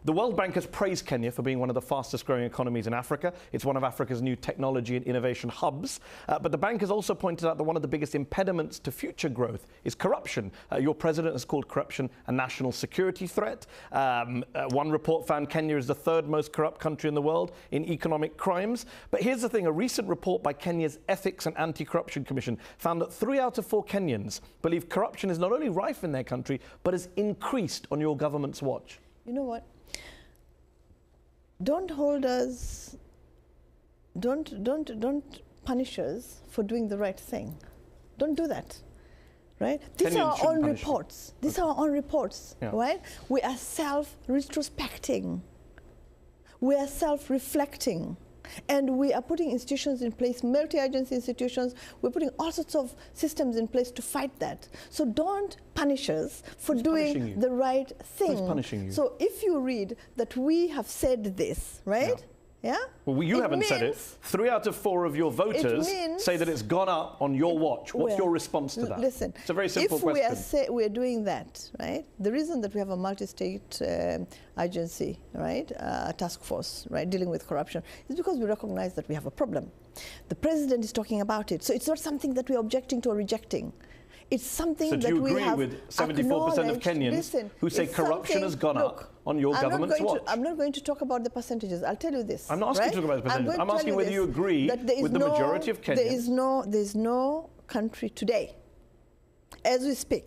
The World Bank has praised Kenya for being one of the fastest growing economies in Africa. It's one of Africa's new technology and innovation hubs. But the bank has also pointed out that one of the biggest impediments to future growth is corruption. Your president has called corruption a national security threat. One report found Kenya is the third most corrupt country in the world in economic crimes. But here's the thing, a recent report by Kenya's Ethics and Anti-Corruption Commission found that 3 out of 4 Kenyans believe corruption is not only rife in their country, but has increased on your government's watch. You know what? Don't hold us, don't punish us for doing the right thing. Don't do that, right? These are our own reports. These are our own reports, right? We are self-retrospecting. We are self-reflecting. And we are putting institutions in place, multi-agency institutions. We're putting all sorts of systems in place to fight that. So don't punish us for doing the right thing. Who's punishing you? So if you read that we have said this, right? Yeah? Well, you haven't said it. 3 out of 4 of your voters say that it's gone up on your watch. What's your response to that? Listen, it's a very simple question. If we are doing that, right? The reason that we have a multi-state agency, right, a task force, right, dealing with corruption, is because we recognize that we have a problem. The president is talking about it, so it's not something that we're objecting to or rejecting. It's something that we have. So do you agree with 74% of Kenyans who say corruption has gone up on your government's watch? I'm not going to talk about the percentages. I'll tell you this. I'm not asking you to talk about the percentages. I'm asking whether you agree with the majority of Kenyans. There's no country today, as we speak,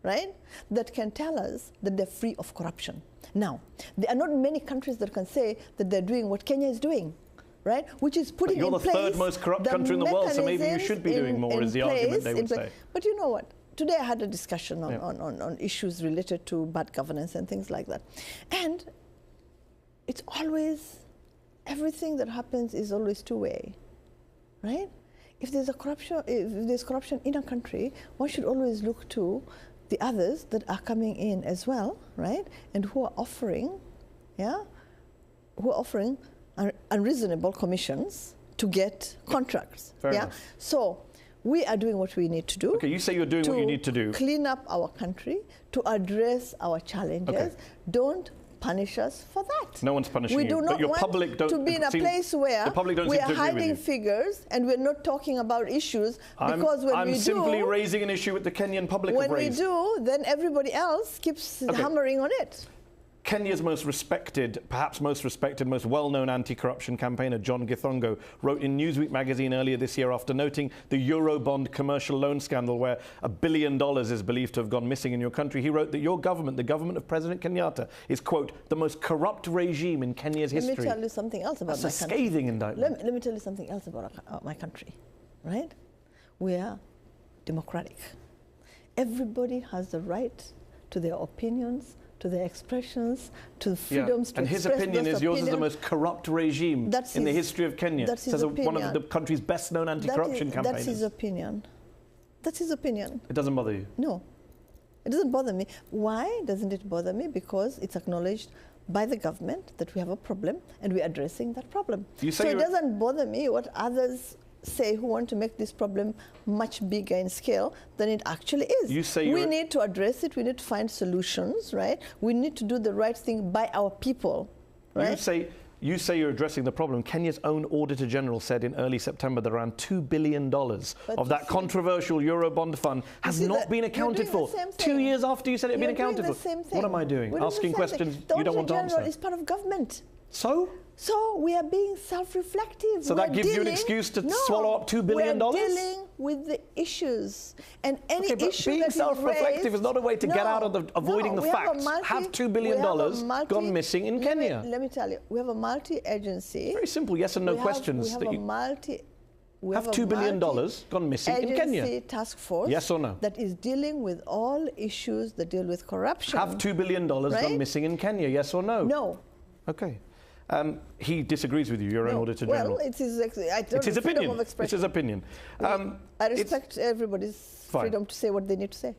right, that can tell us that they're free of corruption. Now, there are not many countries that can say that they're doing what Kenya is doing. Right, which is putting in place. You're the third most corrupt country in the world, so maybe you should be doing more, is the argument they would say. But you know what? Today I had a discussion on issues related to bad governance and things like that. And it's always, everything that happens is always two-way, right? If there's corruption in a country, one should always look to the others that are coming in as well, right? And who are offering, unreasonable commissions to get contracts. Fair enough. So we are doing what we need to do. Okay, you say you're doing what you need to do. Clean up our country, to address our challenges. Okay. Don't punish us for that. No one's punishing you. We do not want to be in a place where we are hiding figures and we're not talking about issues, because when we do... I'm simply raising an issue with the Kenyan public. When we do, then everybody else keeps hammering on it. Kenya's most respected, perhaps most respected, most well-known anti-corruption campaigner, John Githongo, wrote in Newsweek magazine earlier this year, after noting the Eurobond commercial loan scandal where $1 billion is believed to have gone missing in your country. He wrote that your government, the government of President Kenyatta, is, quote, the most corrupt regime in Kenya's history. Let me tell you something else about my country. That's a scathing indictment. Let me tell you something else about my country, right? We are democratic. Everybody has the right to their opinions, to their expressions, to freedoms to and his opinion is yours is the most corrupt regime in the history of Kenya. That's his opinion. One of the country's best-known anti-corruption campaigners. That's his opinion. That's his opinion. It doesn't bother you? No. It doesn't bother me. Why doesn't it bother me? Because it's acknowledged by the government that we have a problem and we're addressing that problem. So it doesn't bother me what others say who want to make this problem much bigger in scale than it actually is. We need to address it. We need to find solutions, right? We need to do the right thing by our people, right? You say you're addressing the problem. Kenya's own Auditor General said in early September that around $2 billion of that controversial Eurobond fund has not been accounted for. 2 years after you said it had been accounted for. What am I doing? Asking questions you don't want to answer. The Auditor General is part of government. So? So we are being self-reflective. So that gives you an excuse to swallow up $2 billion? We're dealing with the issues. And any issue that is being self-reflective is not a way to get out of avoiding the facts. Have $2 billion gone missing in Kenya? Let me tell you, we have a multi-agency. Very simple, yes and no questions. We have $2 billion gone missing in Kenya? Agency task force. Yes or no? That is dealing with all issues that deal with corruption. Have $2 billion gone missing in Kenya? Yes or no? No. Okay. He disagrees with you, your own Auditor General. Well, it's his opinion. It's his opinion. I respect everybody's freedom to say what they need to say.